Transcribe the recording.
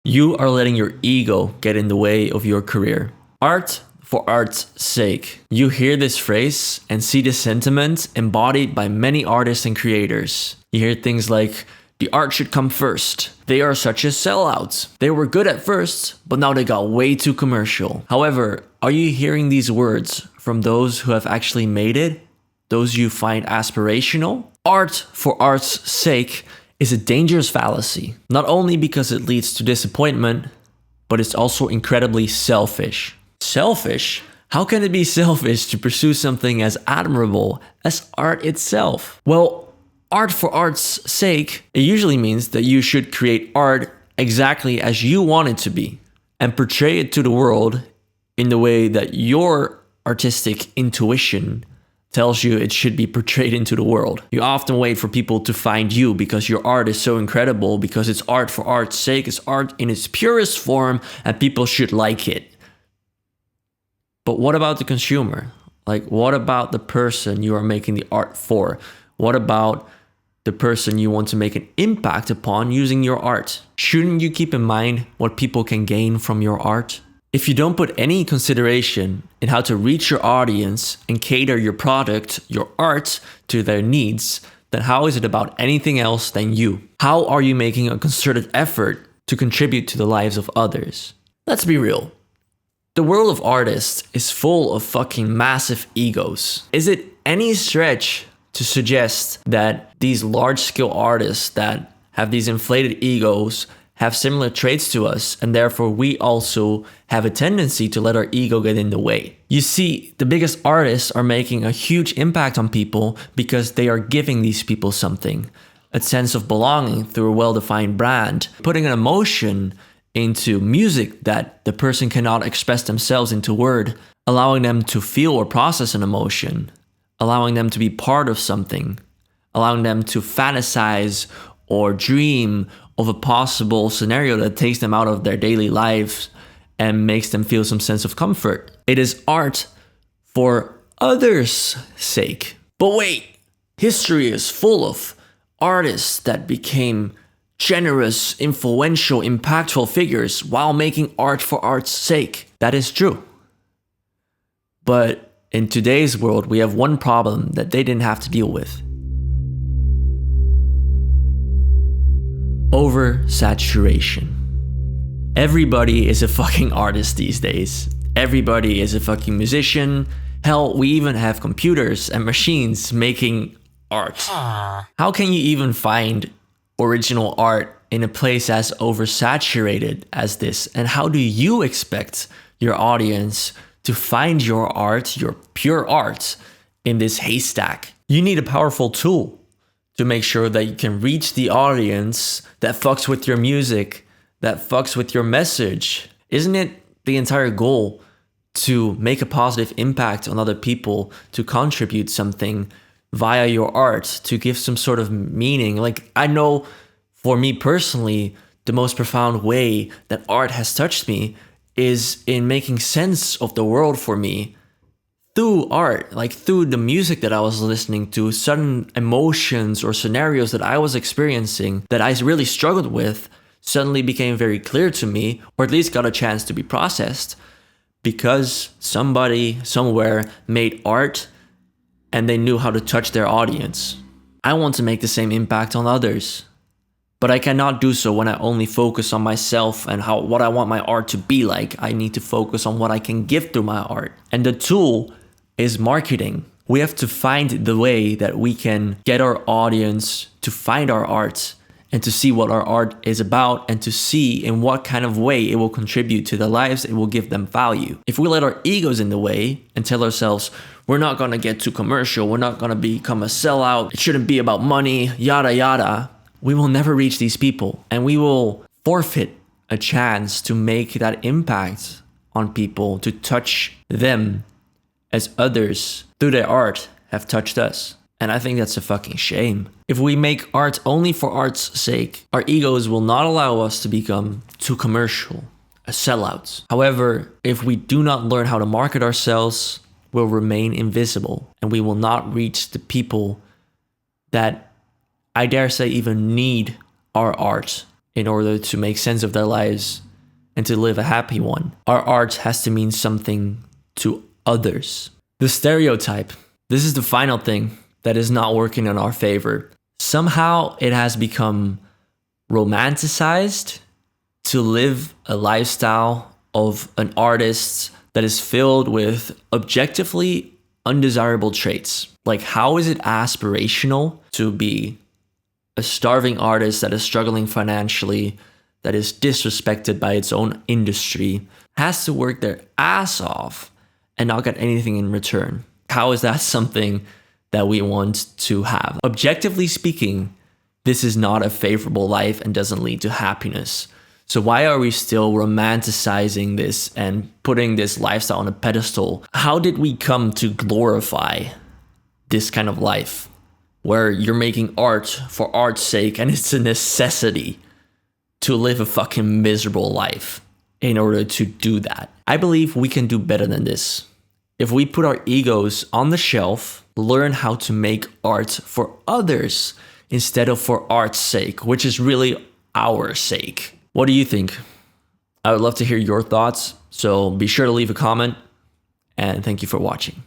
You are letting your ego get in the way of your career. Art for art's sake. You hear this phrase and see the sentiment embodied by many artists and creators. You hear things like, the art should come first. They are such a sellout. They were good at first, but now they got way too commercial. However, are you hearing these words from those who have actually made it? Those you find aspirational? Art for art's sake is a dangerous fallacy, not only because it leads to disappointment, but it's also incredibly selfish. Selfish? How can it be selfish to pursue something as admirable as art itself? Well, art for art's sake, it usually means that you should create art exactly as you want it to be and portray it to the world in the way that your artistic intuition tells you it should be portrayed into the world. You often wait for people to find you because your art is so incredible, because it's art for art's sake, it's art in its purest form, and people should like it. But what about the consumer? Like, what about the person you are making the art for? What about the person you want to make an impact upon using your art? Shouldn't you keep in mind what people can gain from your art? If you don't put any consideration in how to reach your audience and cater your product, your art, to their needs, then how is it about anything else than you? How are you making a concerted effort to contribute to the lives of others? Let's be real. The world of artists is full of fucking massive egos. Is it any stretch to suggest that these large-scale artists that have these inflated egos have similar traits to us, and therefore we also have a tendency to let our ego get in the way? You see, the biggest artists are making a huge impact on people because they are giving these people something, a sense of belonging through a well-defined brand, putting an emotion into music that the person cannot express themselves into word, allowing them to feel or process an emotion, allowing them to be part of something, allowing them to fantasize or dream of a possible scenario that takes them out of their daily lives and makes them feel some sense of comfort. It is art for others' sake. But wait, history is full of artists that became generous, influential, impactful figures while making art for art's sake. That is true. But in today's world, we have one problem that they didn't have to deal with. Oversaturation. Everybody is a fucking artist these days. Everybody is a fucking musician. Hell, we even have computers and machines making art. How can you even find original art in a place as oversaturated as this? And how do you expect your audience to find your art, your pure art, in this haystack? You need a powerful tool to make sure that you can reach the audience that fucks with your music, that fucks with your message. Isn't it the entire goal to make a positive impact on other people, to contribute something via your art, to give some sort of meaning? Like, I know for me personally, the most profound way that art has touched me is in making sense of the world for me through art, like through the music that I was listening to, sudden emotions or scenarios that I was experiencing that I really struggled with suddenly became very clear to me, or at least got a chance to be processed, because somebody somewhere made art and they knew how to touch their audience. I want to make the same impact on others, but I cannot do so when I only focus on myself and what I want my art to be like. I need to focus on what I can give through my art. And the tool is marketing. We have to find the way that we can get our audience to find our art and to see what our art is about and to see in what kind of way it will contribute to their lives, it will give them value. If we let our egos in the way and tell ourselves, we're not going to get too commercial, we're not going to become a sellout, it shouldn't be about money, yada yada, we will never reach these people, and we will forfeit a chance to make that impact on people, to touch them as others through their art have touched us. And I think that's a fucking shame. If we make art only for art's sake, our egos will not allow us to become too commercial, a sellout. However, if we do not learn how to market ourselves, we'll remain invisible, and we will not reach the people that, I dare say, even need our art in order to make sense of their lives and to live a happy one. Our art has to mean something to others. The stereotype. This is the final thing that is not working in our favor. Somehow it has become romanticized to live a lifestyle of an artist that is filled with objectively undesirable traits. Like, how is it aspirational to be a starving artist that is struggling financially, that is disrespected by its own industry, has to work their ass off and not get anything in return? How is that something that we want to have? Objectively speaking, this is not a favorable life and doesn't lead to happiness. So why are we still romanticizing this and putting this lifestyle on a pedestal? How did we come to glorify this kind of life where you're making art for art's sake and it's a necessity to live a fucking miserable life in order to do that? I believe we can do better than this. If we put our egos on the shelf, learn how to make art for others instead of for art's sake, which is really our sake. What do you think? I would love to hear your thoughts, so be sure to leave a comment, and thank you for watching.